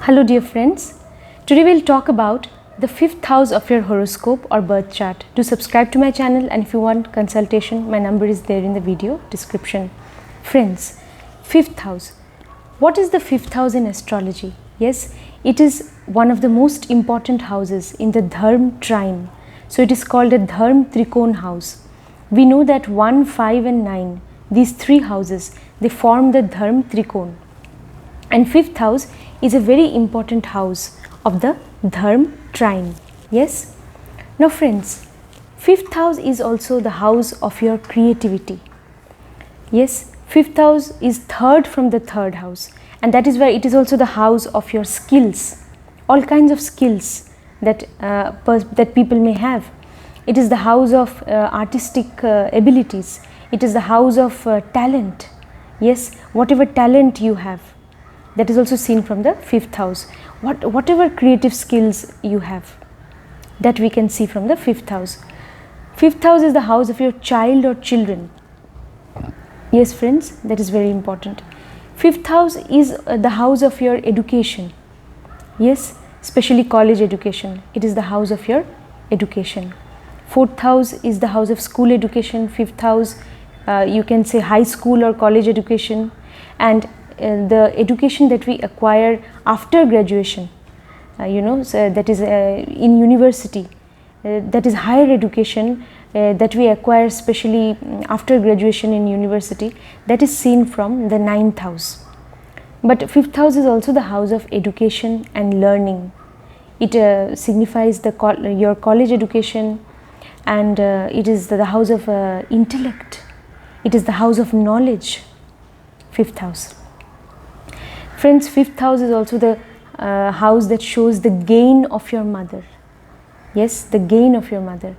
Hello dear friends, today we'll talk about the 5th house of your horoscope or birth chart. Do subscribe to my channel, and if you want consultation, my number is there in the video description. Friends, 5th house. What is the 5th house in astrology? Yes, it is one of the most important houses in the Dharm trine. So it is called a Dharm Trikon house. We know that 1, 5 and 9, these three houses, they form the Dharm Trikon. And 5th house is a very important house of the Dharm trine. Yes. Now friends, 5th house is also the house of your creativity. Yes, 5th house is third from the 3rd house, and that is why it is also the house of your skills, all kinds of skills that that people may have. It is the house of artistic abilities. It is the house of talent. Yes, whatever talent you have, that is also seen from the 5th house. Whatever creative skills you have, that we can see from the 5th house. 5th house is the house of your child or children. Yes friends, that is very important. 5th house is the house of your education. Yes, especially college education. It is the house of your education. 4th house is the house of school education. 5th house, you can say high school or college education, and the education that we acquire after graduation, so that is in university, that is higher education that we acquire especially after graduation in university, that is seen from the 9th house. But 5th house is also the house of education and learning. It signifies your college education, and it is the house of intellect. It is the house of knowledge. 5th house. Friends, 5th house is also the house that shows the gain of your mother. Yes, the gain of your mother.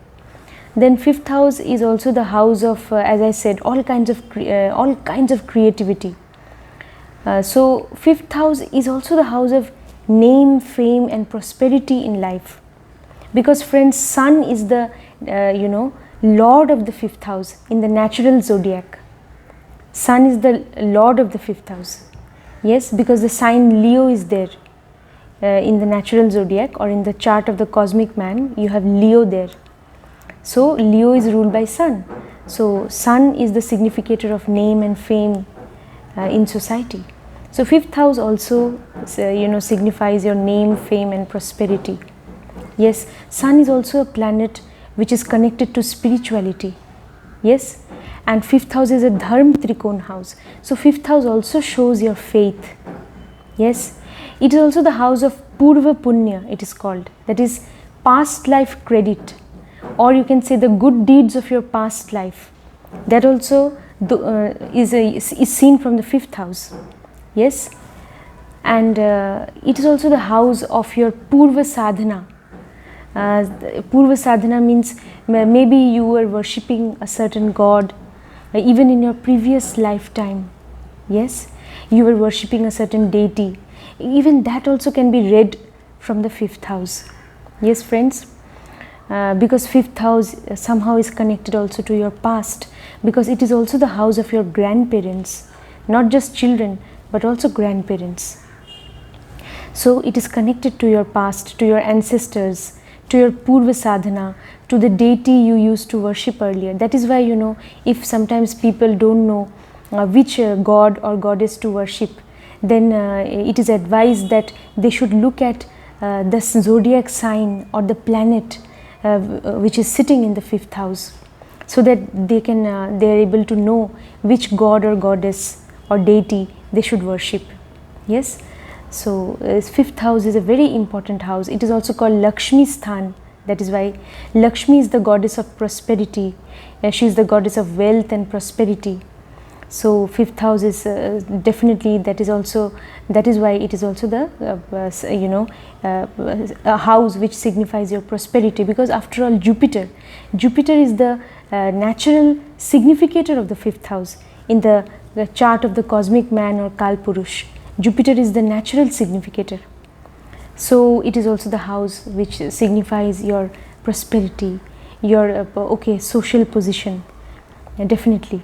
Then 5th house is also the house of, as I said, all kinds of creativity. So 5th house is also the house of name, fame and prosperity in life. Because friends, Sun is the Lord of the 5th house in the natural zodiac. Sun is the Lord of the 5th house. Yes, because the sign Leo is there in the natural zodiac, or in the chart of the cosmic man, you have Leo there. So Leo is ruled by Sun. So Sun is the significator of name and fame in society. So 5th house also signifies your name, fame and prosperity. Yes, Sun is also a planet which is connected to spirituality. Yes. And 5th house is a Dharm Trikon house. So 5th house also shows your faith. Yes. It is also the house of Purva Punya, it is called. That is past life credit. Or you can say the good deeds of your past life. That also is seen from the 5th house. Yes. And it is also the house of your Purva Sadhana. Purva Sadhana means maybe you were worshipping a certain god, even in your previous lifetime. Yes, you were worshipping a certain deity. Even that also can be read from the 5th house. Yes friends, because 5th house somehow is connected also to your past, because it is also the house of your grandparents, not just children but also grandparents. So it is connected to your past, to your ancestors, to your Purva Sadhana, to the deity you used to worship earlier. That is why, if sometimes people don't know which god or goddess to worship, then it is advised that they should look at the zodiac sign or the planet which is sitting in the 5th house, so that they are able to know which god or goddess or deity they should worship. Yes. So 5th house is a very important house. It is also called Lakshmi Sthan. That is why Lakshmi is the goddess of prosperity. She is the goddess of wealth and prosperity. So 5th house is definitely, that is why it is also the a house which signifies your prosperity, because after all Jupiter is the natural significator of the 5th house in the chart of the cosmic man or Kal Purush. Jupiter is the natural significator. So it is also the house which signifies your prosperity, your social position. Definitely.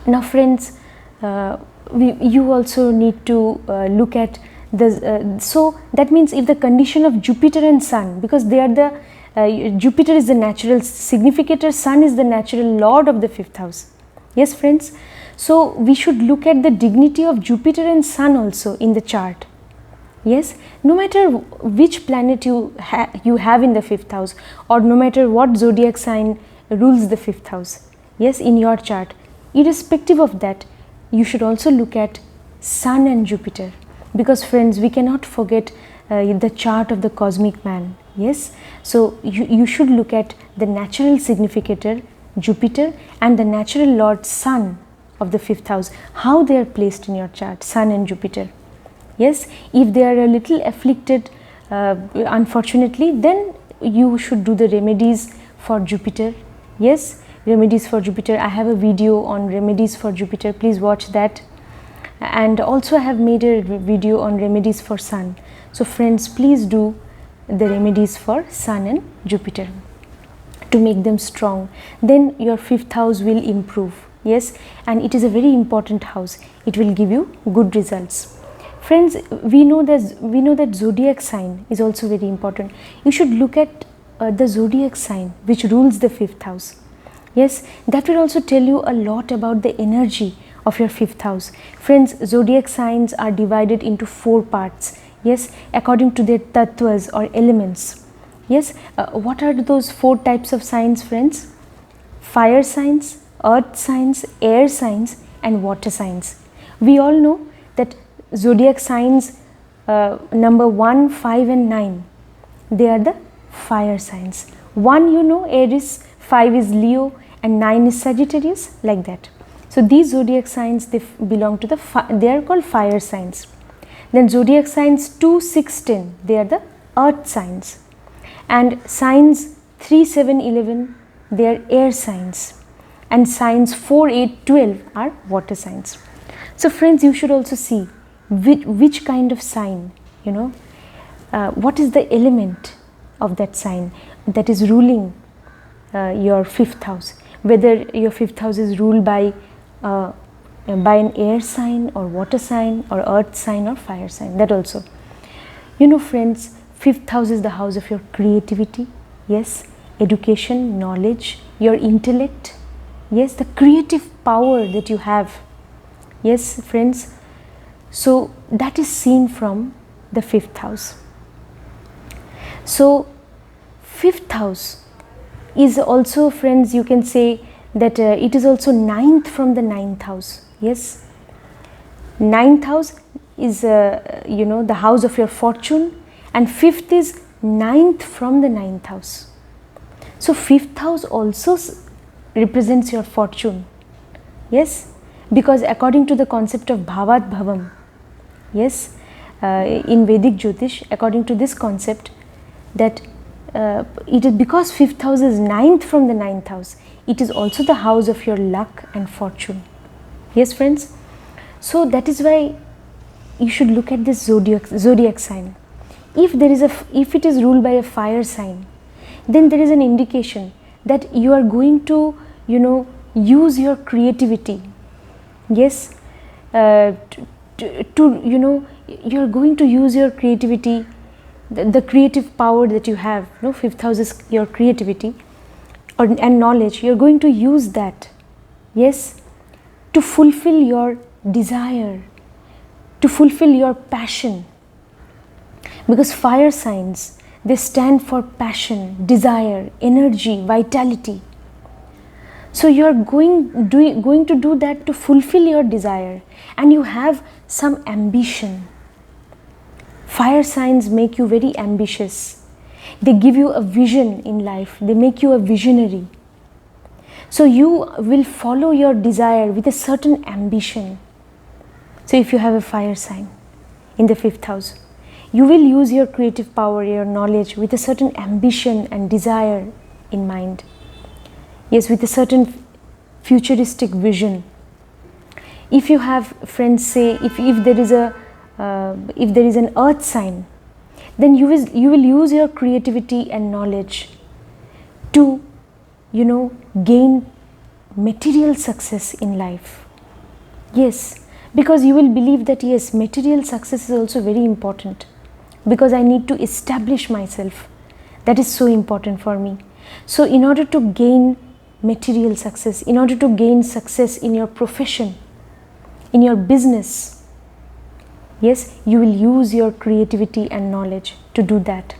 Now friends, you also need to look at So that means if the condition of Jupiter and Sun, because they are the Jupiter is the natural significator, Sun is the natural lord of the 5th house. Yes friends, so we should look at the dignity of Jupiter and Sun also in the chart. Yes, no matter which planet you have in the 5th house, or no matter what zodiac sign rules the 5th house, yes, in your chart, irrespective of that, you should also look at Sun and Jupiter, because friends, we cannot forget the chart of the cosmic man. Yes, so you should look at the natural significator Jupiter and the natural lord Sun of the 5th house, how they are placed in your chart, Sun and Jupiter. Yes, if they are a little afflicted unfortunately, then you should do the remedies for Jupiter. Yes, remedies for Jupiter. I have a video on remedies for Jupiter, please watch that. And also I have made a video on remedies for Sun. So friends, please do the remedies for Sun and Jupiter to make them strong. Then your 5th house will improve. Yes, and it is a very important house. It will give you good results. Friends, we know that zodiac sign is also very important. You should look at the zodiac sign which rules the 5th house. Yes, that will also tell you a lot about the energy of your 5th house. Friends, zodiac signs are divided into 4 parts. Yes, according to their tattvas or elements. Yes, what are those 4 types of signs, friends? Fire signs, earth signs, air signs, and water signs. We all know that zodiac signs number 1, 5 and 9, they are the fire signs. 1 you know, Aries, 5 is Leo, and 9 is Sagittarius, like that. So these zodiac signs, they belong to they are called fire signs. Then zodiac signs 2, 6, 10, they are the earth signs. And signs 3, 7, 11, they are air signs. And signs 4, 8, 12 are water signs. So friends, you should also see which kind of sign, you know, what is the element of that sign that is ruling your 5th house, whether your 5th house is ruled by an air sign or water sign or earth sign or fire sign. That also, you know friends, 5th house is the house of your creativity. Yes, education, knowledge, your intellect. Yes, the creative power that you have. Yes friends, so that is seen from the 5th house. So 5th house is also, friends, you can say that it is also 9th from the 9th house. Yes, 9th house is you know, the house of your fortune, and 5th is 9th from the 9th house. So 5th house also represents your fortune. Yes, because according to the concept of Bhavat Bhavam, yes, in Vedic Jyotish, according to this concept, that it is because 5th house is 9th from the 9th house, it is also the house of your luck and fortune. Yes friends, so that is why you should look at this zodiac sign. If it is ruled by a fire sign, then there is an indication that you are going to, you know, use your creativity. Yes, to you know, you are going to use your creativity, the creative power that you have. You know, 5th house is your creativity and knowledge. You are going to use that, yes, to fulfill your desire, to fulfill your passion. Because fire signs, they stand for passion, desire, energy, vitality. So you are going to do that to fulfill your desire, and you have some ambition. Fire signs make you very ambitious. They give you a vision in life. They make you a visionary. So you will follow your desire with a certain ambition. So if you have a fire sign in the 5th house, you will use your creative power, your knowledge with a certain ambition and desire in mind. Yes, with a certain futuristic vision. If you have, friends, say if there is an earth sign, then you will use your creativity and knowledge to, you know, gain material success in life. Yes, because you will believe that yes, material success is also very important, because I need to establish myself. That is so important for me. So in order to gain material success, in order to gain success in your profession, in your business, yes, you will use your creativity and knowledge to do that.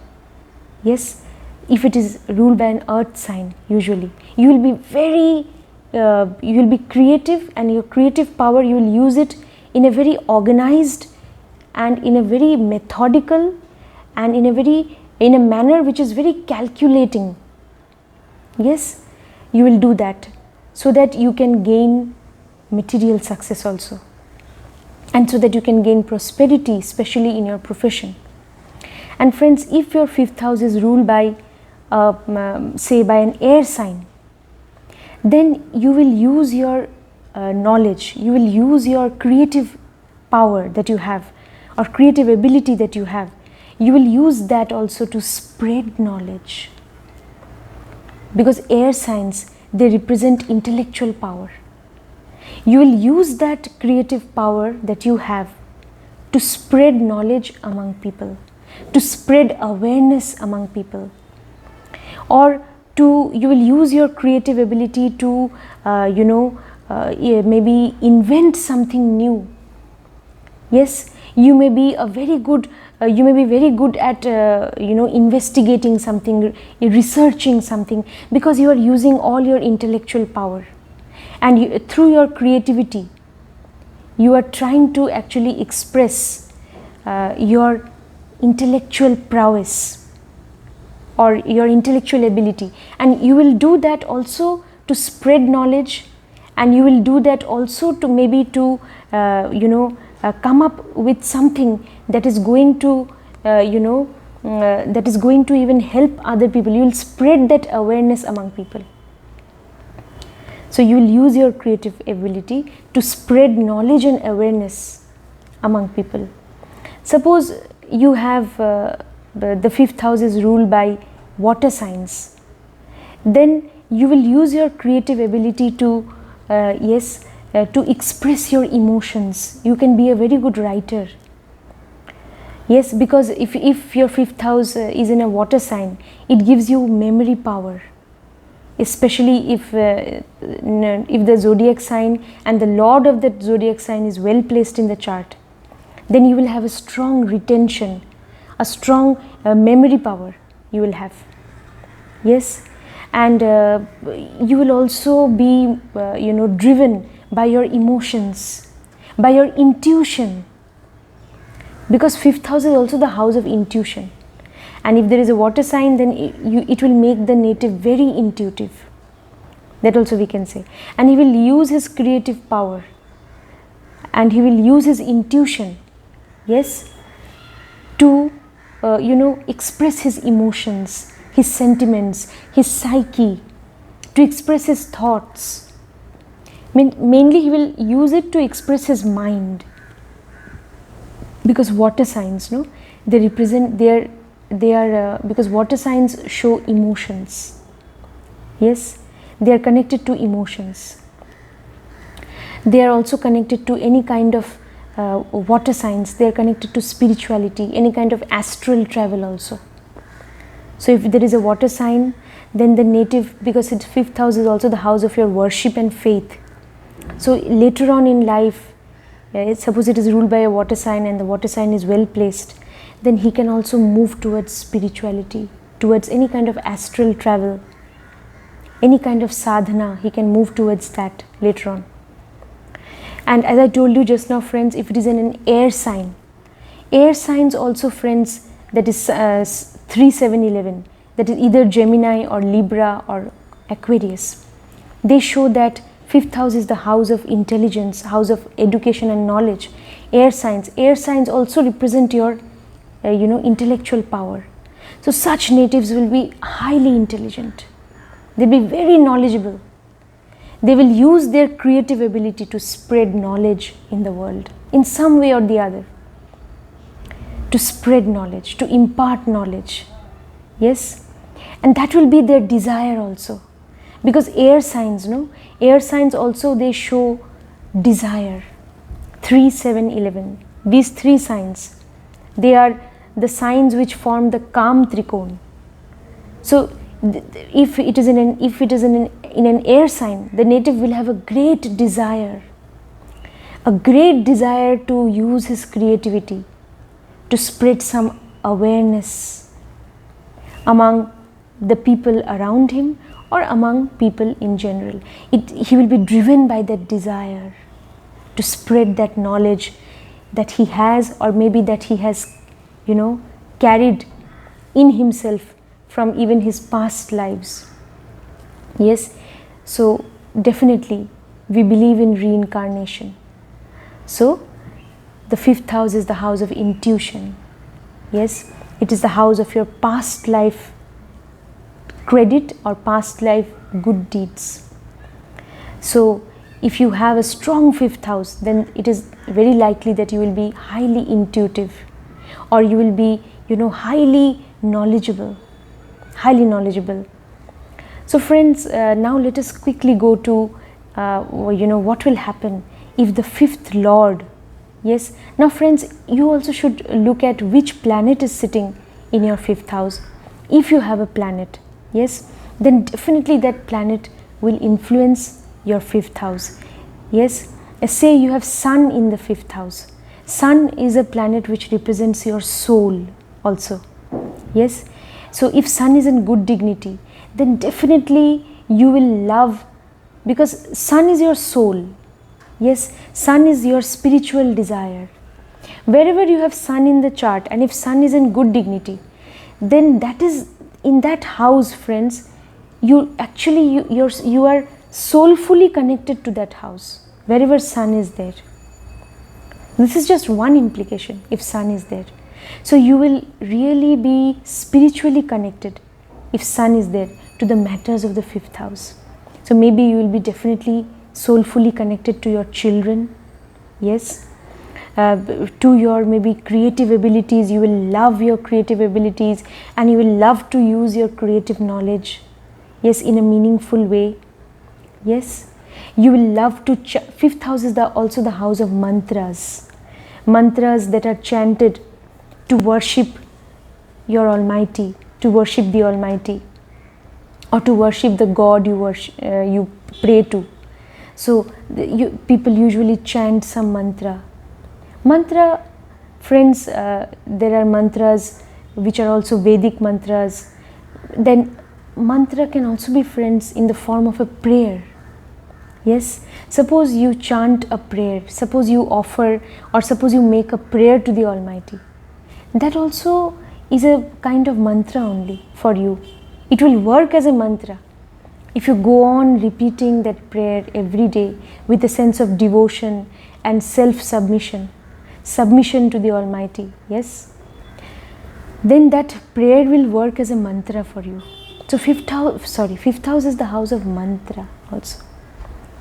Yes, if it is ruled by an earth sign, usually you will be very you will be creative, and your creative power, you will use it in a very organized and in a very methodical and in a manner which is very calculating. Yes, you will do that so that you can gain material success also, and so that you can gain prosperity, especially in your profession. And friends, if your 5th house is ruled by say by an air sign, then you will use your knowledge, you will use your creative power that you have, or creative ability that you have. You will use that also to spread knowledge, because air signs, they represent intellectual power. You will use that creative power that you have to spread knowledge among people, to spread awareness among people, or you will use your creative ability to maybe invent something new. Yes, you may be very good at investigating something, researching something, because you are using all your intellectual power, and through your creativity you are trying to actually express your intellectual prowess or your intellectual ability, and you will do that also to spread knowledge, and you will do that also to maybe to come up with something that is going to that is going to even help other people. You will spread that awareness among people. So you will use your creative ability to spread knowledge and awareness among people. Suppose you have the 5th house is ruled by water signs, then you will use your creative ability to to express your emotions. You can be a very good writer. Yes, because if your 5th house is in a water sign, it gives you memory power, especially if the zodiac sign and the lord of that zodiac sign is well placed in the chart, then you will have a strong retention, a strong memory power you will have. Yes, and you will also be driven by your emotions, by your intuition, because 5th house is also the house of intuition, and if there is a water sign, then it will make the native very intuitive. That also we can say. And he will use his creative power, and he will use his intuition, yes, to express his emotions, his sentiments, his psyche, to express his thoughts. Mainly he will use it to express his mind, because water signs, they represent because water signs show emotions. Yes, they are connected to emotions. They are also connected to any kind of water signs. They are connected to spirituality, any kind of astral travel also. So if there is a water sign, then the native, because its 5th house is also the house of your worship and faith. So later on in life, suppose it is ruled by a water sign and the water sign is well placed, then he can also move towards spirituality, towards any kind of astral travel, any kind of sadhana. He can move towards that later on. And as I told you just now, friends, if it is in an air sign, air signs also, friends, that is 3, 7, 11, that is either Gemini or Libra or Aquarius, they show that 5th house is the house of intelligence, house of education and knowledge. Air signs also represent your intellectual power. So such natives will be highly intelligent. They'll be very knowledgeable. They will use their creative ability to spread knowledge in the world in some way or the other, to spread knowledge, to impart knowledge. Yes, and that will be their desire also, because air signs also, they show desire 3, 7, 11. These 3 signs, they are the signs which form the Kam Trikon. So if it is in an air sign, the native will have a great desire to use his creativity to spread some awareness among the people around him or among people in general. He will be driven by that desire to spread that knowledge that he has, or maybe that he has, carried in himself from even his past lives. Yes, so definitely we believe in reincarnation. So the 5th house is the house of intuition. Yes, it is the house of your past life credit or past life good deeds. So if you have a strong 5th house, then it is very likely that you will be highly intuitive, or you will be highly knowledgeable. So friends, now let us quickly go to what will happen if the 5th lord. Yes, now friends, you also should look at which planet is sitting in your 5th house. If you have a planet, yes, then definitely that planet will influence your 5th house. Yes, say you have Sun in the 5th house. Sun is a planet which represents your soul also. Yes, so if Sun is in good dignity, then definitely you will love, because Sun is your soul. Yes, Sun is your spiritual desire. Wherever you have Sun in the chart, and if Sun is in good dignity, then that is in that house, friends, you are soulfully connected to that house wherever Sun is there. This is just one implication if Sun is there. So you will really be spiritually connected if Sun is there to the matters of the 5th house. So maybe you will be definitely soulfully connected to your children. Yes, to your maybe creative abilities. You will love your creative abilities, and you will love to use your creative knowledge, yes, in a meaningful way. Yes, you will love to 5th house is also the house of mantras that are chanted to worship your Almighty, to worship the Almighty, or to worship the God you pray to. So people usually chant some mantra. Friends, there are mantras which are also Vedic mantras. Then mantra can also be, friends, in the form of a prayer. Yes, suppose you chant a prayer, suppose you offer, or suppose you make a prayer to the Almighty. That also is a kind of mantra only for you. It will work as a mantra if you go on repeating that prayer every day with a sense of devotion and self-submission, submission to the Almighty. Yes, then that prayer will work as a mantra for you. So 5th house is the house of mantra also.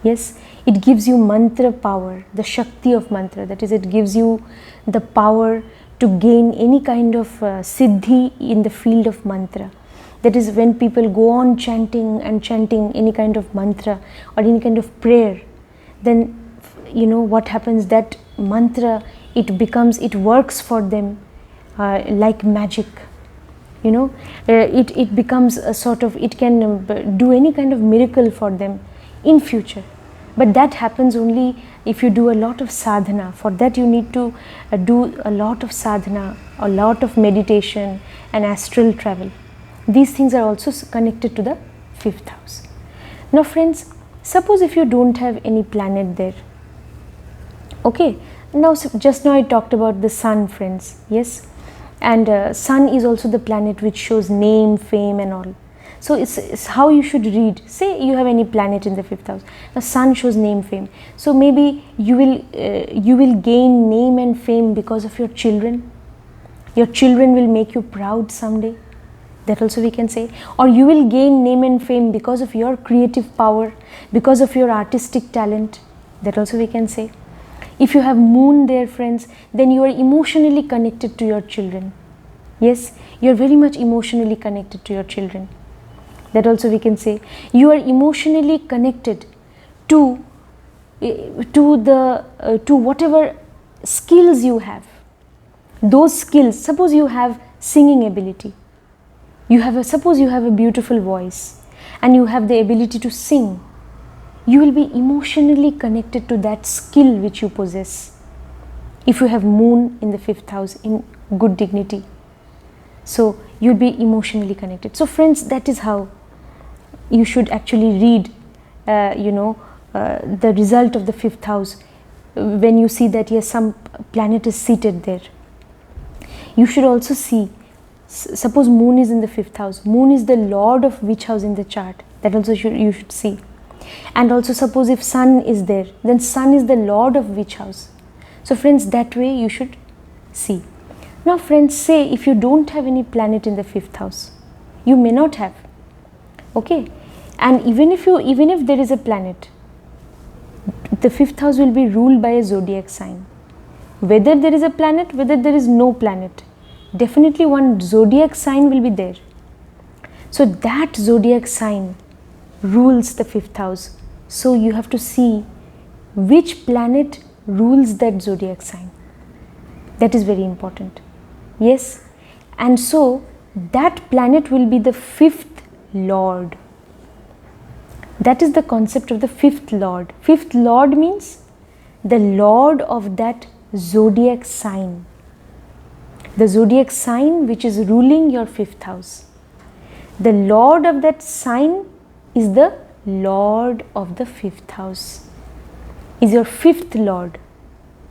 Yes, it gives you mantra power, the Shakti of mantra. That is, it gives you the power to gain any kind of siddhi in the field of mantra. That is, when people go on chanting any kind of mantra or any kind of prayer, then what happens, that mantra, it works for them like magic. It becomes a sort of, it can do any kind of miracle for them in future. But that happens only if you do a lot of sadhana. For that you need to do a lot of sadhana, a lot of meditation and astral travel. These things are also connected to the 5th house. Now friends, suppose if you don't have any planet there. Okay, now just now I talked about the Sun, friends. Yes, and Sun is also the planet which shows name, fame and all. So it's how you should read. Say you have any planet in the 5th house. The Sun shows name, fame. So maybe you will gain name and fame because of your children. Your children will make you proud someday. That also we can say. Or you will gain name and fame because of your creative power, because of your artistic talent. That also we can say. If you have Moon there, friends, then you are emotionally connected to your children. Yes, you are very much emotionally connected to your children. That also we can say. You are emotionally connected to to whatever skills you have. Those skills, suppose you have singing ability, suppose you have a beautiful voice and you have the ability to sing, you will be emotionally connected to that skill which you possess. If you have moon in the 5th house in good dignity, so you'll be emotionally connected. So friends, that is how you should actually read the result of the 5th house. When you see that yes, some planet is seated there, you should also see, suppose moon is in the 5th house, moon is the lord of which house in the chart, that also you should see. And also suppose if sun is there, then sun is the lord of which house. So friends, that way you should see. Now friends, say if you don't have any planet in the 5th house, you may not have, okay, and even if there is a planet, the 5th house will be ruled by a zodiac sign. Whether there is a planet, whether there is no planet, definitely one zodiac sign will be there. So that zodiac sign rules the 5th house. So you have to see which planet rules that zodiac sign. That is very important. Yes, and so that planet will be the 5th lord. That is the concept of the 5th lord. 5th lord means the lord of that zodiac sign. The zodiac sign which is ruling your 5th house. The lord of that sign is the lord of the 5th house, is your 5th lord.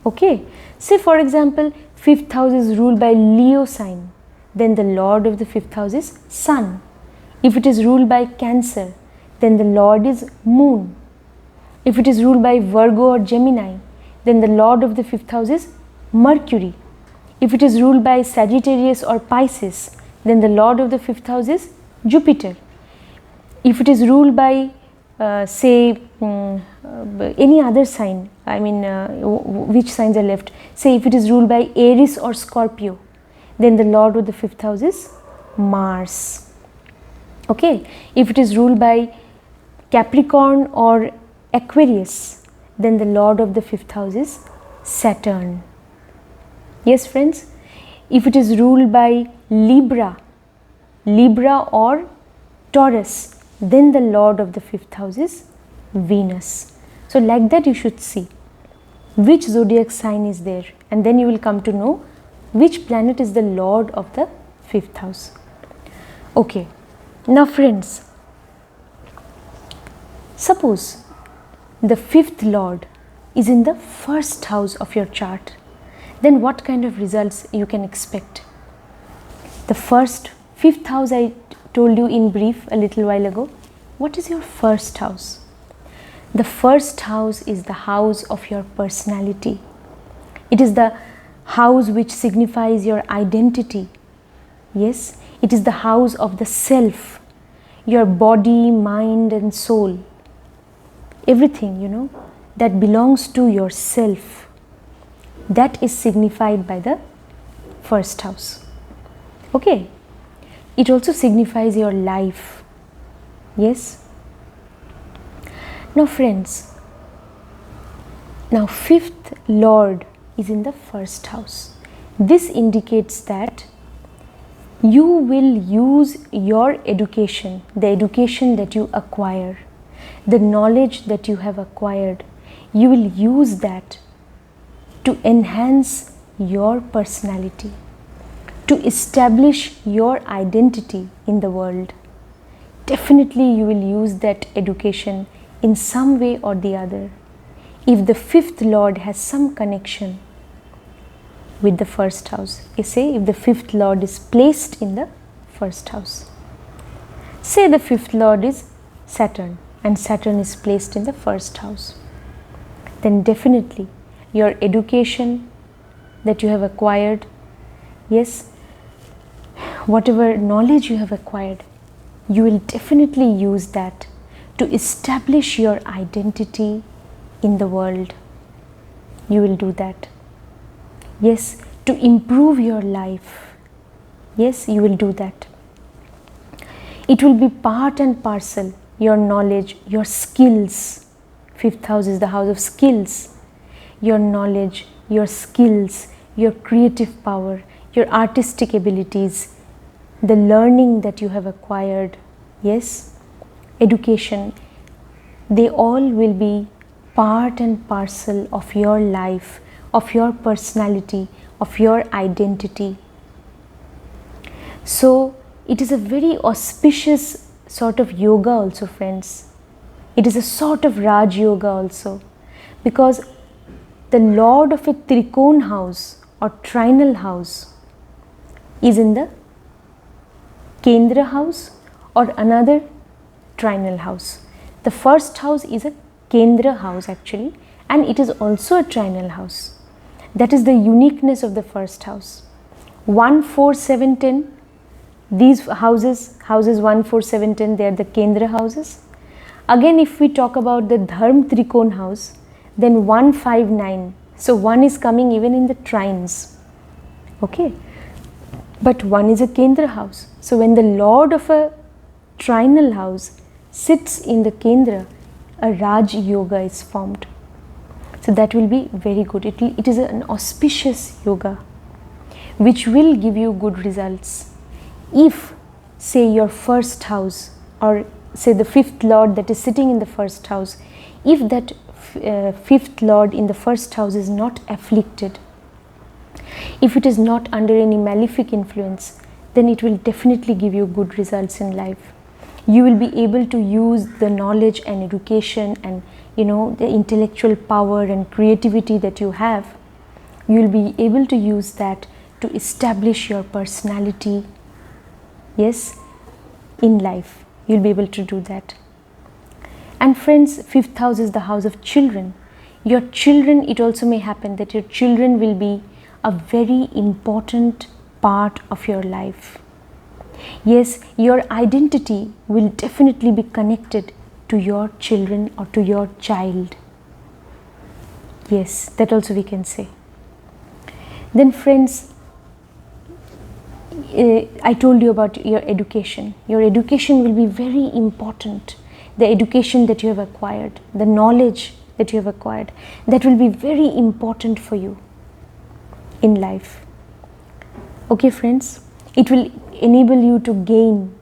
Okay, say for example 5th house is ruled by Leo sign, then the lord of the 5th house is sun. If it is ruled by Cancer, then the lord is moon. If it is ruled by Virgo or Gemini, then the lord of the 5th house is Mercury. If it is ruled by Sagittarius or Pisces, then the lord of the 5th house is Jupiter. If it is ruled by any other sign, I mean which signs are left, say if it is ruled by Aries or Scorpio, then the lord of the 5th house is Mars. Okay, if it is ruled by Capricorn or Aquarius, then the lord of the 5th house is Saturn. Yes friends, if it is ruled by Libra or Taurus, then the lord of the 5th house is Venus. So like that you should see which zodiac sign is there, and then you will come to know which planet is the lord of the 5th house. Okay, now friends, suppose the 5th lord is in the 1st house of your chart, then what kind of results you can expect? The 5th house I told you in brief a little while ago. What is your 1st house? The 1st house is the house of your personality. It is the house which signifies your identity. Yes, it is the house of the self, your body, mind and soul. Everything, that belongs to yourself, that is signified by the 1st house. Okay, it also signifies your life. Yes. Now friends, now 5th lord is in the 1st house. This indicates that you will use your education, the education that you acquire, the knowledge that you have acquired, you will use that to enhance your personality, to establish your identity in the world. Definitely you will use that education in some way or the other. If the 5th lord has some connection with the 1st house, say if the 5th lord is placed in the 1st house, say the 5th lord is Saturn and Saturn is placed in the 1st house, then definitely your education that you have acquired, yes, whatever knowledge you have acquired, you will definitely use that to establish your identity in the world. You will do that. Yes, to improve your life. Yes, you will do that. It will be part and parcel, your knowledge, your skills. Fifth house is the house of skills, your knowledge, your skills, your creative power, your artistic abilities, the learning that you have acquired, yes, education, they all will be part and parcel of your life, of your personality, of your identity. So it is a very auspicious sort of yoga also, friends. It is a sort of Raj Yoga also, because the lord of a Trikon house or trinal house is in the Kendra house or another trinal house. The first house is a Kendra house actually, and it is also a trinal house. That is the uniqueness of the first house. 1, 4, 7, 10, these houses 1, 4, 7, 10, they are the Kendra houses. Again, if we talk about the Dharm Trikon house, then 1, 5, 9. So 1 is coming even in the trines. Okay. But 1 is a Kendra house. So when the lord of a trinal house sits in the Kendra, a Raj Yoga is formed. So that will be very good. It is an auspicious yoga which will give you good results. If, say, your first house, or say the fifth lord that is sitting in the first house, if that fifth lord in the first house is not afflicted, if it is not under any malefic influence, then it will definitely give you good results in life. You will be able to use the knowledge and education and the intellectual power and creativity that you have. You will be able to use that to establish your personality, yes, in life. You will be able to do that. And friends, fifth house is the house of children. Your children, it also may happen that your children will be a very important part of your life. Yes, your identity will definitely be connected to your children or to your child. Yes, that also we can say. Then friends, I told you about your education. Your education will be very important. The education that you have acquired, the knowledge that you have acquired, that will be very important for you in life. Okay friends, it will enable you to gain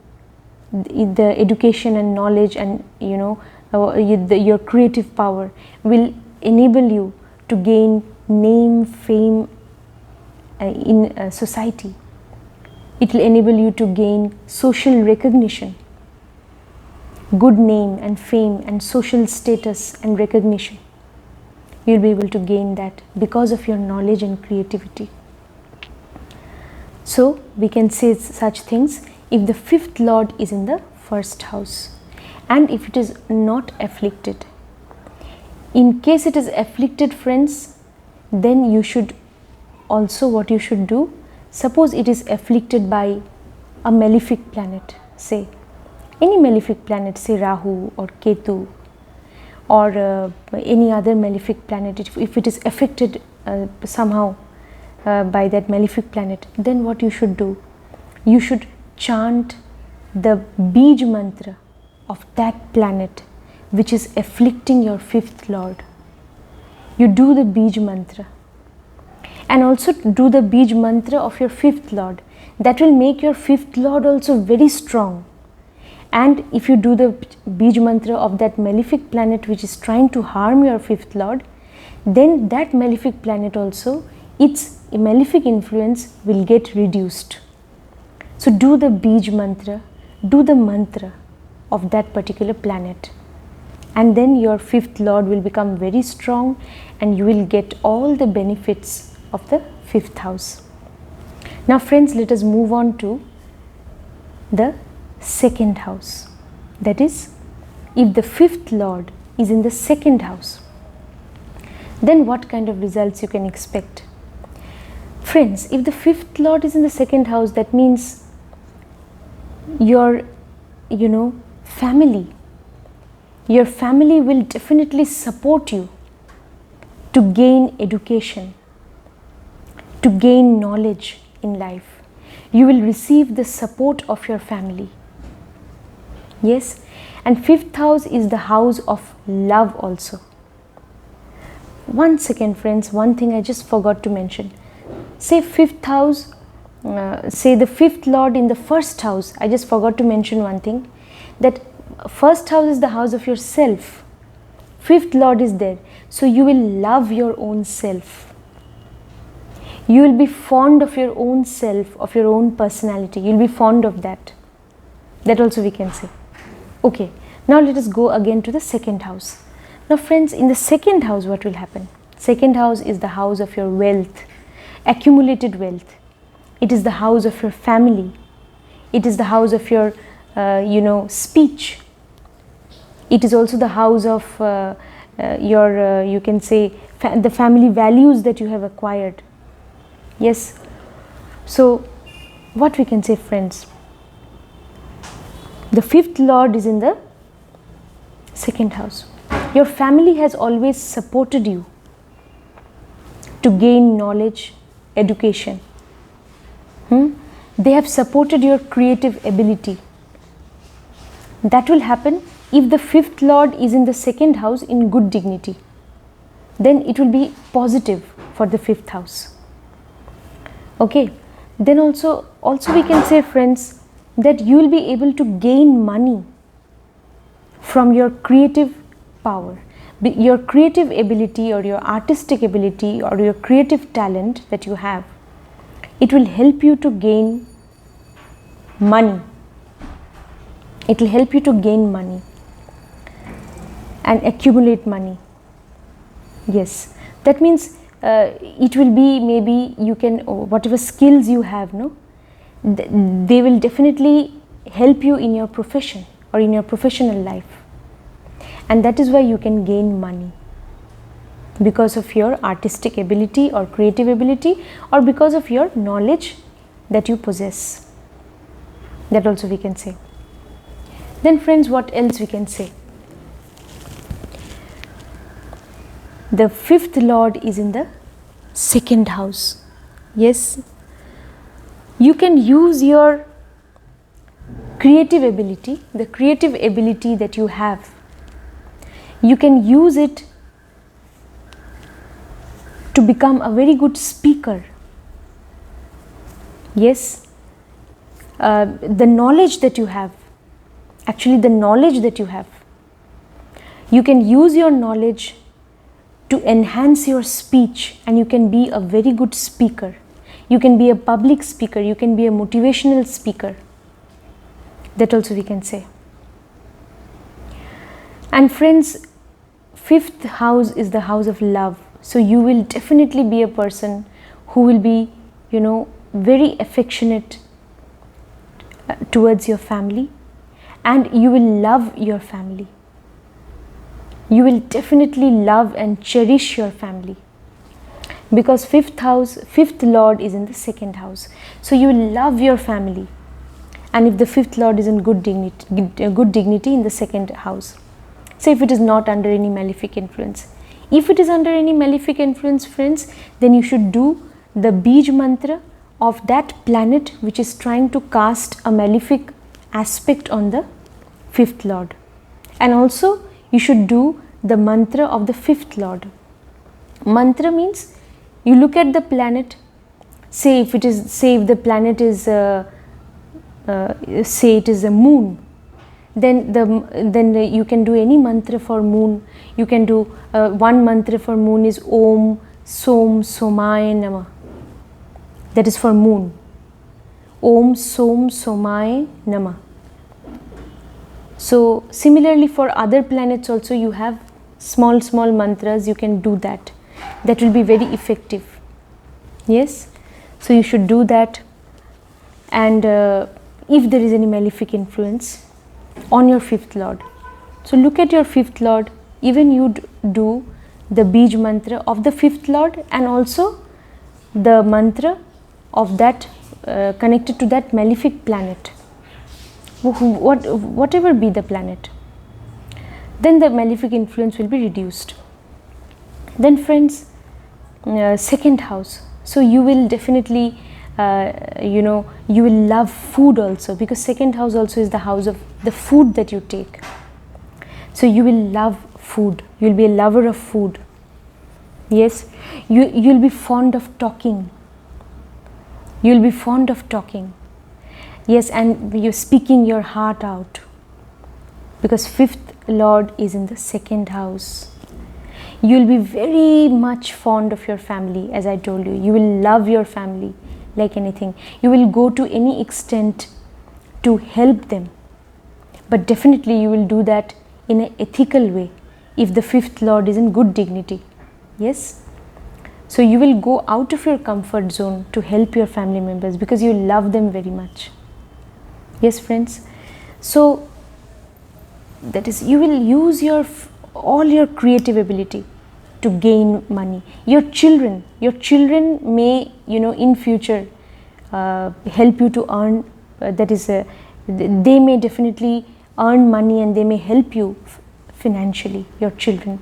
the education and knowledge, and your creative power will enable you to gain name, fame in society. It will enable you to gain social recognition, good name and fame and social status and recognition. You will be able to gain that because of your knowledge and creativity. So we can say such things if the fifth lord is in the first house and if it is not afflicted. In case it is afflicted, friends, then you should also, what you should do, suppose it is afflicted by a malefic planet, say any malefic planet, say Rahu or Ketu or any other malefic planet, if it is affected somehow by that malefic planet, then what you should do, you should chant the Bij mantra of that planet which is afflicting your fifth lord. You do the Bij mantra and also do the Bij mantra of your fifth lord. That will make your fifth lord also very strong. And if you do the Bij mantra of that malefic planet which is trying to harm your fifth lord, then that malefic planet also, its malefic influence will get reduced. So do the Bij mantra, do the mantra of that particular planet, and then your fifth lord will become very strong and you will get all the benefits of the fifth house. Now friends, let us move on to the second house. That is, if the fifth lord is in the second house, then what kind of results you can expect? Friends, if the fifth lord is in the second house, that means your family will definitely support you to gain education, to gain knowledge in life. You will receive the support of your family. Yes, and fifth house is the house of love also. one second friends, one thing I just forgot to mention. Say fifth house, say the fifth lord in the first house. I just forgot to mention one thing, that first house is the house of yourself, fifth lord is there, so you will love your own self, you will be fond of your own self, of your own personality, you will be fond of that. That also we can say. Okay, now let us go again to the second house. Now friends, in the second house what will happen? Second house is the house of your wealth, accumulated wealth. It is the house of your family. It is the house of your speech. It is also the house of your you can say the family values that you have acquired. Yes. So what we can say friends, the fifth lord is in the second house. Your family has always supported you to gain knowledge, education. They have supported your creative ability. That will happen if the fifth lord is in the second house in good dignity. Then it will be positive for the fifth house. Okay. Then also we can say friends that you will be able to gain money from your creative power. Your creative ability or your artistic ability or your creative talent that you have, it will help you to gain money. It will help you to gain money and accumulate money. Yes, that means it will be, maybe you can, whatever skills you have, no, they will definitely help you in your profession or in your professional life, and that is why you can gain money because of your artistic ability or creative ability, or because of your knowledge that you possess. That also we can say. Then friends, what else we can say? The fifth lord is in the second house. Yes, you can use your creative ability, the creative ability that you have, you can use it to become a very good speaker. Yes, the knowledge that you have, actually the knowledge that you have, you can use your knowledge to enhance your speech, and you can be a very good speaker. You can be a public speaker, you can be a motivational speaker. That also we can say. And friends, fifth house is the house of love. So you will definitely be a person who will be, very affectionate towards your family, and you will love your family. You will definitely love and cherish your family, because fifth lord is in the second house. So you will love your family, and if the fifth lord is in good dignity in the second house. So if it is not under any malefic influence. If it is under any malefic influence, friends, then you should do the Bij mantra of that planet which is trying to cast a malefic aspect on the fifth lord. And also you should do the mantra of the fifth lord. Mantra means you look at the planet, say if the planet is say it is a moon, then you can do any mantra for moon. You can do one mantra for moon is Om Som Somaya Namah. That is for moon. Om Som Somaya Namah. So similarly for other planets also you have small mantras, you can do that. That will be very effective. Yes, so you should do that. And if there is any malefic influence on your fifth lord, so look at your fifth lord, even you do the Bij mantra of the fifth lord, and also the mantra of that connected to that malefic planet, whatever be the planet, then the malefic influence will be reduced. Then friends, second house, so you will definitely you will love food also, because second house also is the house of the food that you take. So you will love food, you will be a lover of food. Yes, you'll be fond of talking. You'll be fond of talking. Yes, and you're speaking your heart out, because fifth lord is in the second house. You'll be very much fond of your family, as I told you. You will love your family like anything. You will go to any extent to help them, but definitely you will do that in an ethical way if the fifth lord is in good dignity. Yes, so you will go out of your comfort zone to help your family members because you love them very much. Yes, friends, so that is, you will use all your creative ability to gain money. Your children may, in future help you to earn, they may definitely earn money and they may help you financially. Your children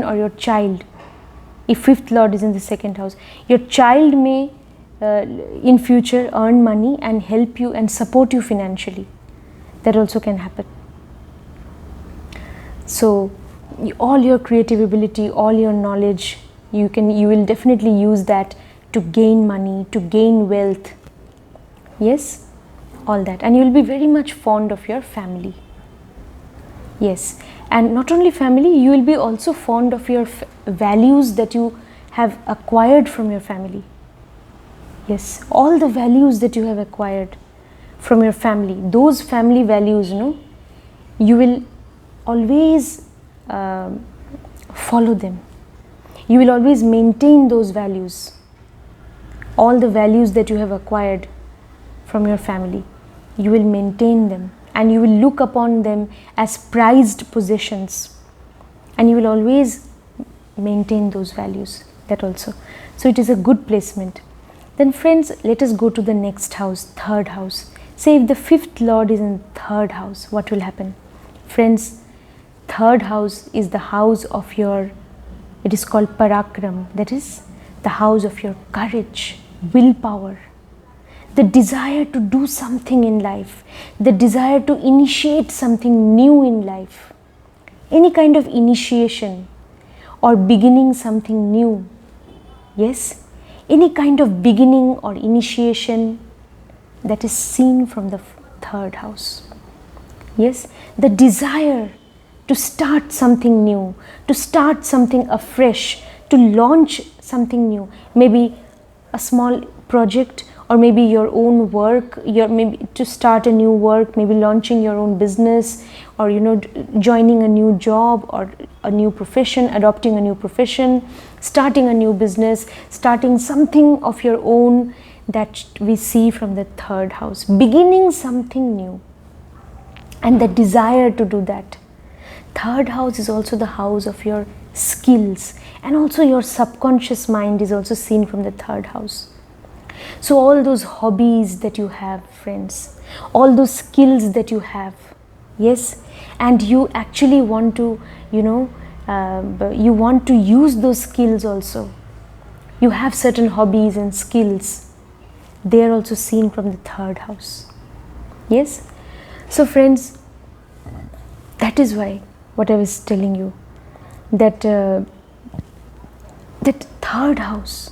or your child, if fifth lord is in the second house, your child may in future earn money and help you and support you financially. That also can happen. So all your creative ability, all your knowledge, you will definitely use that to gain money, to gain wealth. Yes, all that, and you will be very much fond of your family. Yes, and not only family, you will be also fond of your values that you have acquired from your family. Yes, all the values that you have acquired from your family, those family values, you will always follow them. You will always maintain those values. All the values that you have acquired from your family, you will maintain them, and you will look upon them as prized possessions, and you will always maintain those values. That also, so it is a good placement. Then friends, let us go to the next house, third house. Say if the fifth lord is in third house, what will happen? Friends, third house is the house of your, it is called parakram, that is the house of your courage, willpower, the desire to do something in life, the desire to initiate something new in life, any kind of initiation or beginning something new. Yes, any kind of beginning or initiation that is seen from the third house. Yes, the desire to start something new, to start something afresh, to launch something new, maybe a small project, or maybe your own work, maybe to start a new work, maybe launching your own business, or joining a new job or a new profession, adopting a new profession, starting a new business, starting something of your own, that we see from the third house, beginning something new, and the desire to do that. Third house is also the house of your skills, and also your subconscious mind is also seen from the third house. So all those hobbies that you have, friends, all those skills that you have, yes, and you actually want to, you want to use those skills also. You have certain hobbies and skills. They are also seen from the third house. Yes. So friends, that is why what I was telling you, that that third house.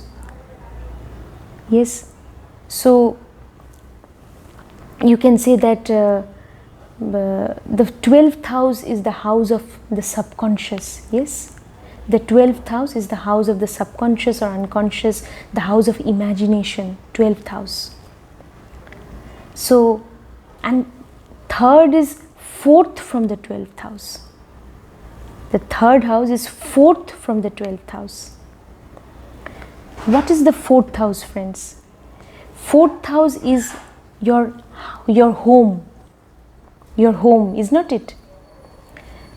Yes, so you can say that the 12th house is the house of the subconscious. Yes, the 12th house is the house of the subconscious or unconscious, the house of imagination, 12th house. So, and third is fourth from the 12th house. The third house is fourth from the 12th house. What is the fourth house, friends? Fourth house is your home. Your home, is not it?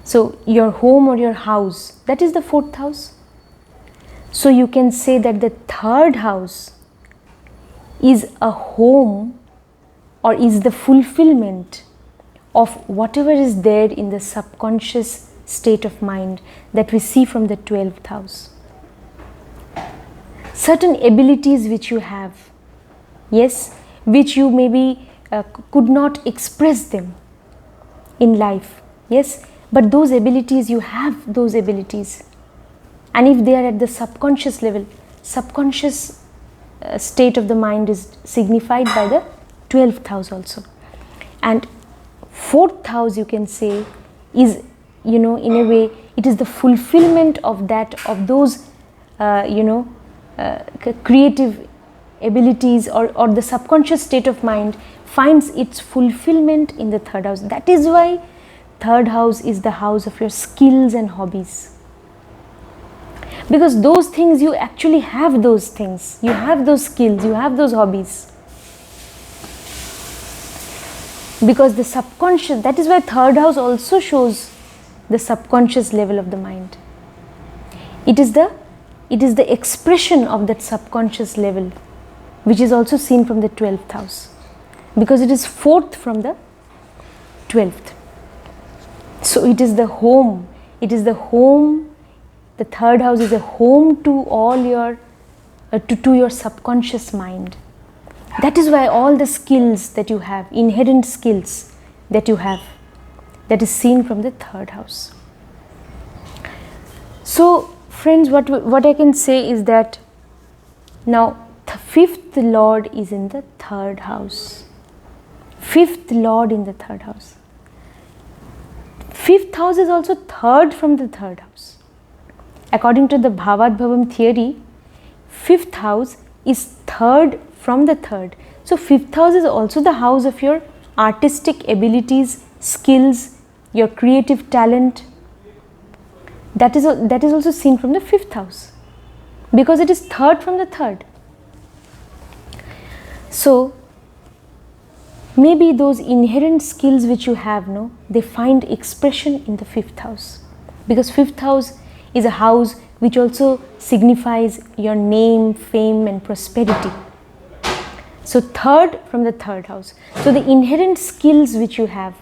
So your home or your house, that is the fourth house. So you can say that the third house is a home, or is the fulfillment of whatever is there in the subconscious state of mind that we see from the 12th house. Certain abilities which you have, yes, which you maybe could not express them in life, yes, but those abilities, you have those abilities, And if they are at the subconscious level, subconscious state of the mind is signified by the 12th house also. And 4th house, you can say, is, in a way, it is the fulfillment of those creative abilities, or the subconscious state of mind finds its fulfillment in the 3rd house. That is why 3rd house is the house of your skills and hobbies, because those things, you actually have those things, you have those skills, you have those hobbies, because the subconscious, that is why 3rd house also shows the subconscious level of the mind. It is the expression of that subconscious level, which is also seen from the 12th house, because it is 4th from the 12th. So it is the home, the 3rd house is a home to all your to your subconscious mind. That is why all the skills that you have, inherent skills that you have, that is seen from the 3rd house. So friends, what I can say is that now the 5th Lord is in the 3rd house. 5th Lord in the 3rd house. 5th house is also 3rd from the 3rd house. According to the Bhavad Bhavam theory, 5th house is 3rd from the 3rd. So 5th house is also the house of your artistic abilities, skills, your creative talent. That is also seen from the 5th house, because it is 3rd from the 3rd. So maybe those inherent skills which you have, they find expression in the 5th house, because 5th house is a house which also signifies your name, fame and prosperity. So 3rd from the 3rd house. So the inherent skills which you have,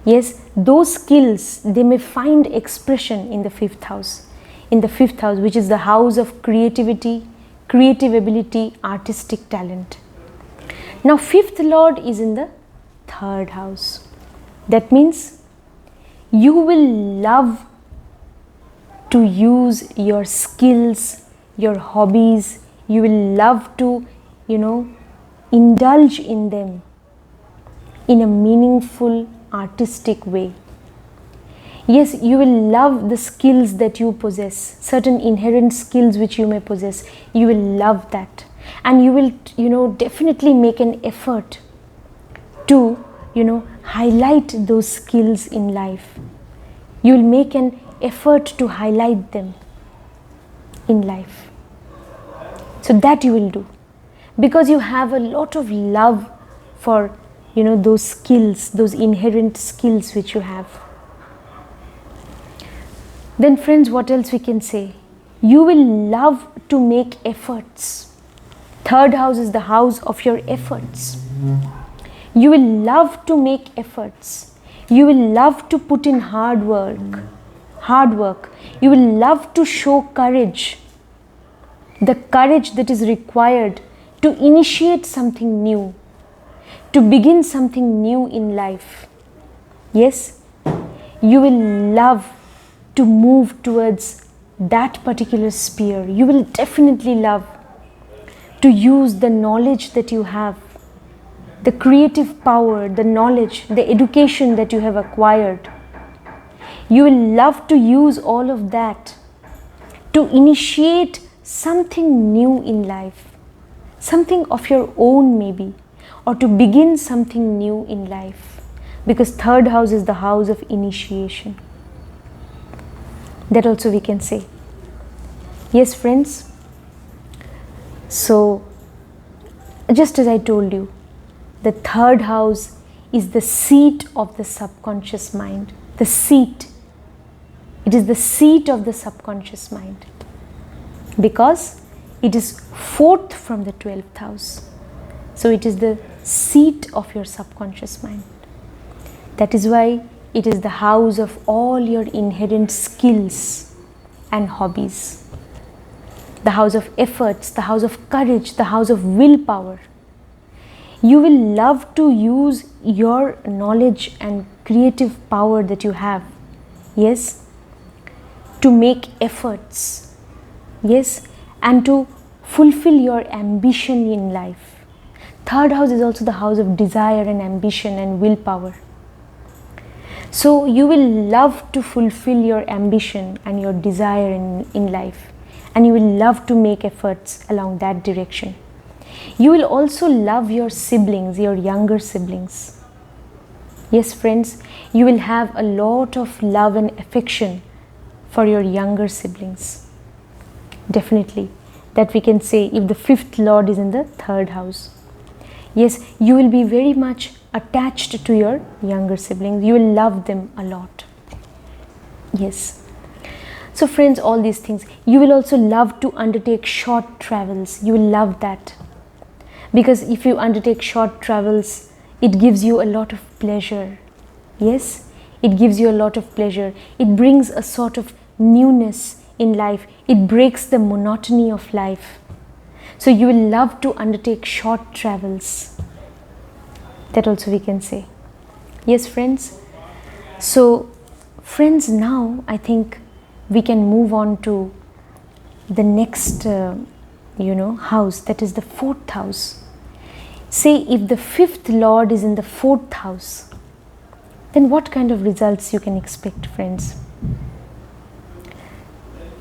yes, those skills, they may find expression in the 5th house. In the 5th house, which is the house of creativity, creative ability, artistic talent. Now 5th Lord is in the 3rd house. That means you will love to use your skills, your hobbies. You will love to, indulge in them in a meaningful, artistic way. Yes, you will love the skills that you possess, certain inherent skills which you may possess. You will love that, and you will, definitely make an effort to, highlight those skills in life. You will make an effort to highlight them in life. So that you will do, because you have a lot of love for, those skills, those inherent skills which you have. Then friends, what else we can say? You will love to make efforts. 3rd house is the house of your efforts. You will love to make efforts. You will love to put in hard work. You will love to show courage. The courage that is required to initiate something new, to begin something new in life. Yes, you will love to move towards that particular sphere. You will definitely love to use the knowledge that you have, the creative power, the knowledge, the education that you have acquired. You will love to use all of that to initiate something new in life, something of your own maybe, or to begin something new in life, because 3rd house is the house of initiation. That also we can say. Yes, friends. So, just as I told you, the 3rd house is the seat of the subconscious mind. The seat. It is the seat of the subconscious mind, because it is 4th from the 12th house. So it is the seat of your subconscious mind. That is why it is the house of all your inherent skills and hobbies. The house of efforts, the house of courage, the house of willpower. You will love to use your knowledge and creative power that you have. Yes, to make efforts, yes, and to fulfill your ambition in life. Third house is also the house of desire and ambition and willpower. So you will love to fulfill your ambition and your desire in life, and you will love to make efforts along that direction. You will also love your siblings, your younger siblings. Yes, friends, you will have a lot of love and affection for your younger siblings. Definitely, that we can say if the fifth lord is in the third house. Yes, you will be very much attached to your younger siblings. You will love them a lot. Yes. So friends, all these things. You will also love to undertake short travels. You will love that. Because if you undertake short travels, it gives you a lot of pleasure. Yes, it gives you a lot of pleasure. It brings a sort of newness in life. It breaks the monotony of life. So you will love to undertake short travels. That also we can say. Yes, friends. So friends, now I think we can move on to the next house, that is the fourth house. Say if the fifth lord is in the fourth house, then what kind of results you can expect, friends?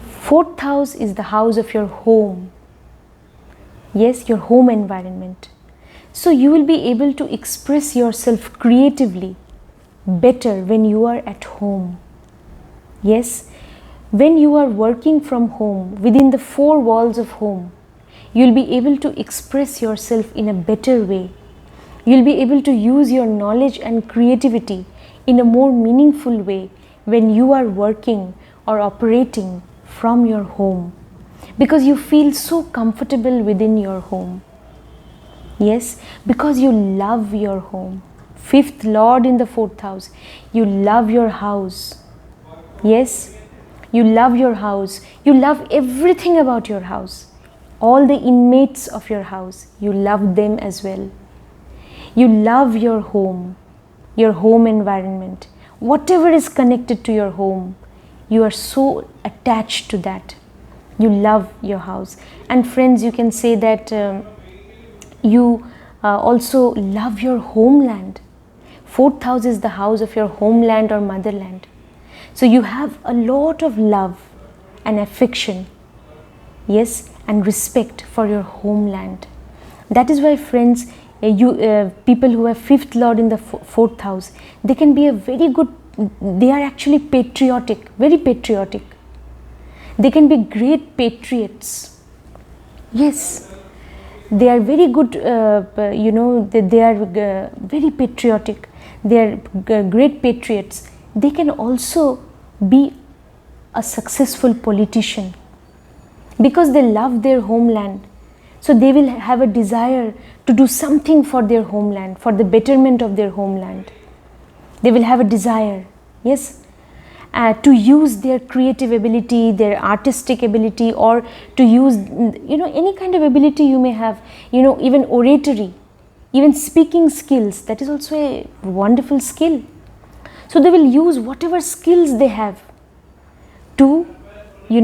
Fourth house is the house of your home. Yes, your home environment. So you will be able to express yourself creatively better when you are at home. Yes, when you are working from home, within the four walls of home, you'll be able to express yourself in a better way. You'll be able to use your knowledge and creativity in a more meaningful way when you are working or operating from your home, because you feel so comfortable within your home. Yes, because you love your home. Fifth lord in the fourth house. You love your house. Yes, you love your house. You love everything about your house. All the inmates of your house, you love them as well. You love your home environment. Whatever is connected to your home, you are so attached to that. You love your house. And friends, you can say that you also love your homeland. Fourth house is the house of your homeland or motherland. So you have a lot of love and affection, yes, and respect for your homeland. That is why, friends, people who have fifth lord in the fourth house, they can be they are actually patriotic, very patriotic. They can be great patriots. Yes, they are very good, they are very patriotic. They are great patriots. They can also be a successful politician because they love their homeland. So they will have a desire to do something for their homeland, for the betterment of their homeland. They will have a desire, yes, to use their creative ability, their artistic ability, or to use, any kind of ability you may have, even oratory, even speaking skills. That is also a wonderful skill. So they will use whatever skills they have to, they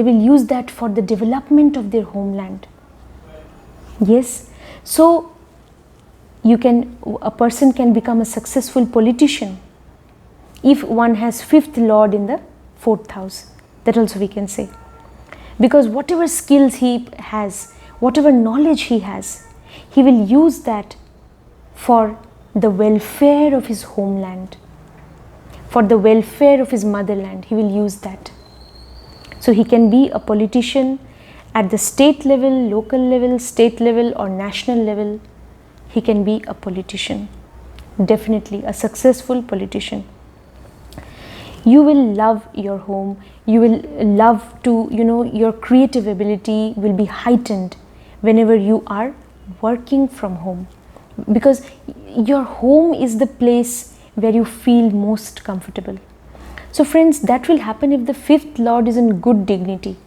will use that for the development of their homeland. Yes, so a person can become a successful politician if one has fifth lord in the fourth house. That also we can say, because whatever skills he has, whatever knowledge he has, he will use that for the welfare of his homeland, for the welfare of his motherland. He will use that. So he can be a politician at the state level, local level, state level, or national level. He can be a politician, definitely a successful politician. You will love your home. You will love to, your creative ability will be heightened whenever you are working from home, because your home is the place where you feel most comfortable. So friends, that will happen if the fifth lord is in good dignity.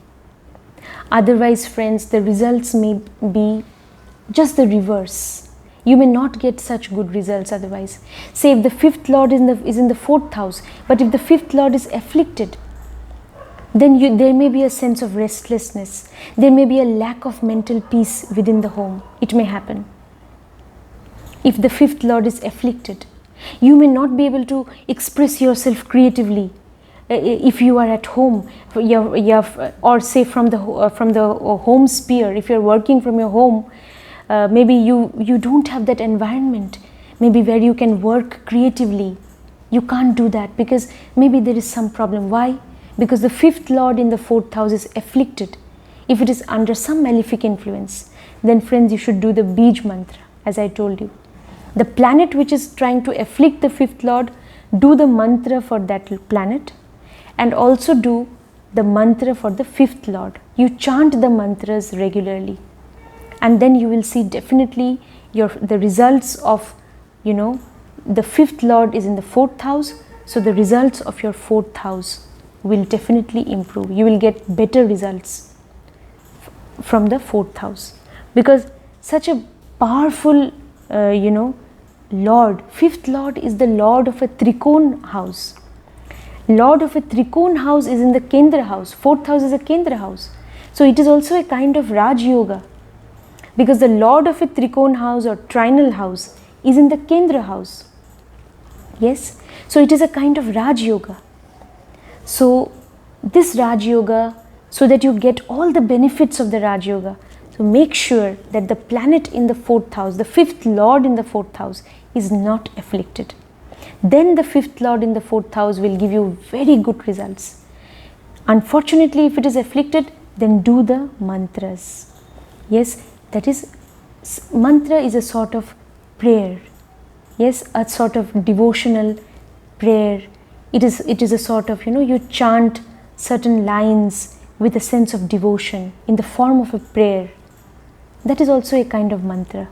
Otherwise, friends, the results may be just the reverse. You may not get such good results otherwise. Say if the fifth lord is in the fourth house, but if the fifth lord is afflicted, then there may be a sense of restlessness. There may be a lack of mental peace within the home. It may happen. If the fifth lord is afflicted, you may not be able to express yourself creatively. If you are at home, or say from the home sphere, if you are working from your home, maybe you don't have that environment, maybe where you can work creatively. You can't do that because maybe there is some problem. Why? Because the fifth lord in the fourth house is afflicted. If it is under some malefic influence, then friends, you should do the Bij mantra, as I told you. The planet which is trying to afflict the fifth lord, do the mantra for that planet, and also do the mantra for the fifth lord. You chant the mantras regularly, and then you will see definitely the results of, the fifth lord is in the fourth house, so the results of your fourth house will definitely improve. You will get better results from the fourth house, because such a powerful lord, fifth lord is the lord of a Trikon house. Lord of a Trikon house is in the Kendra house. Fourth house is a Kendra house. So it is also a kind of Raj Yoga, because the lord of a Trikon house or trinal house is in the Kendra house. Yes, so it is a kind of Raj Yoga. So this Raj Yoga, so that you get all the benefits of the Raj Yoga, so make sure that the planet in the fourth house, the fifth lord in the fourth house, is not afflicted. Then the fifth lord in the fourth house will give you very good results. Unfortunately, if it is afflicted, then do the mantras. Yes, that is, mantra is a sort of prayer. Yes, a sort of devotional prayer. It is a sort of, you chant certain lines with a sense of devotion in the form of a prayer. That is also a kind of mantra.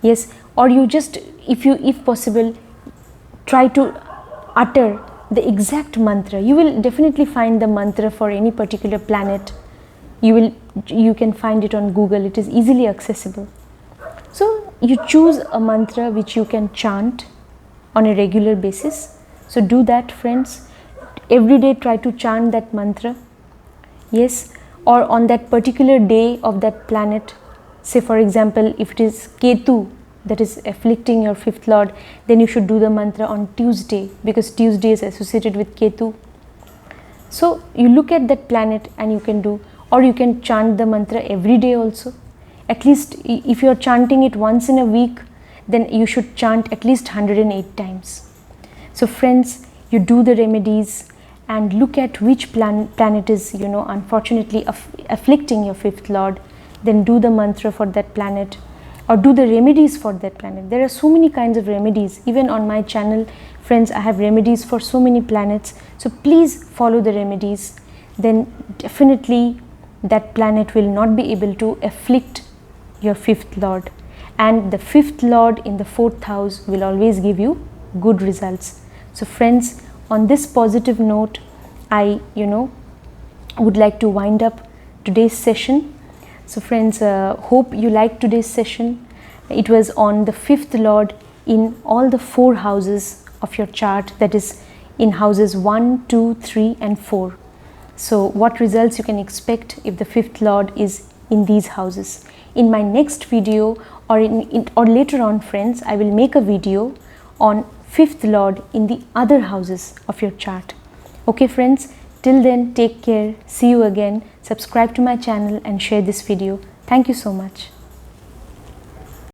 Yes, or you just, if possible, try to utter the exact mantra. You will definitely find the mantra for any particular planet. You can find it on Google. It is easily accessible. So you choose a mantra which you can chant on a regular basis. So do that, friends. Every day try to chant that mantra. Yes, or on that particular day of that planet. Say for example, if it is Ketu that is afflicting your fifth lord, then you should do the mantra on Tuesday, because Tuesday is associated with Ketu. So you look at that planet and you can do, or you can chant the mantra every day also. At least if you are chanting it once in a week, then you should chant at least 108 times. So friends, you do the remedies and look at which planet is, unfortunately afflicting your fifth lord. Then do the mantra for that planet, or do the remedies for that planet. There are so many kinds of remedies. Even on my channel, friends, I have remedies for so many planets. So please follow the remedies. Then definitely that planet will not be able to afflict your fifth lord. And the fifth lord in the fourth house will always give you good results. So friends, on this positive note, I would like to wind up today's session. So friends, hope you liked today's session. It was on the fifth lord in all the 4 houses of your chart, that is in houses 1, 2, 3 and 4. So what results you can expect if the fifth lord is in these houses. In my next video, or later on, friends, I will make a video on fifth lord in the other houses of your chart. Okay friends, till then, take care. See you again. Subscribe to my channel and share this video. Thank you so much.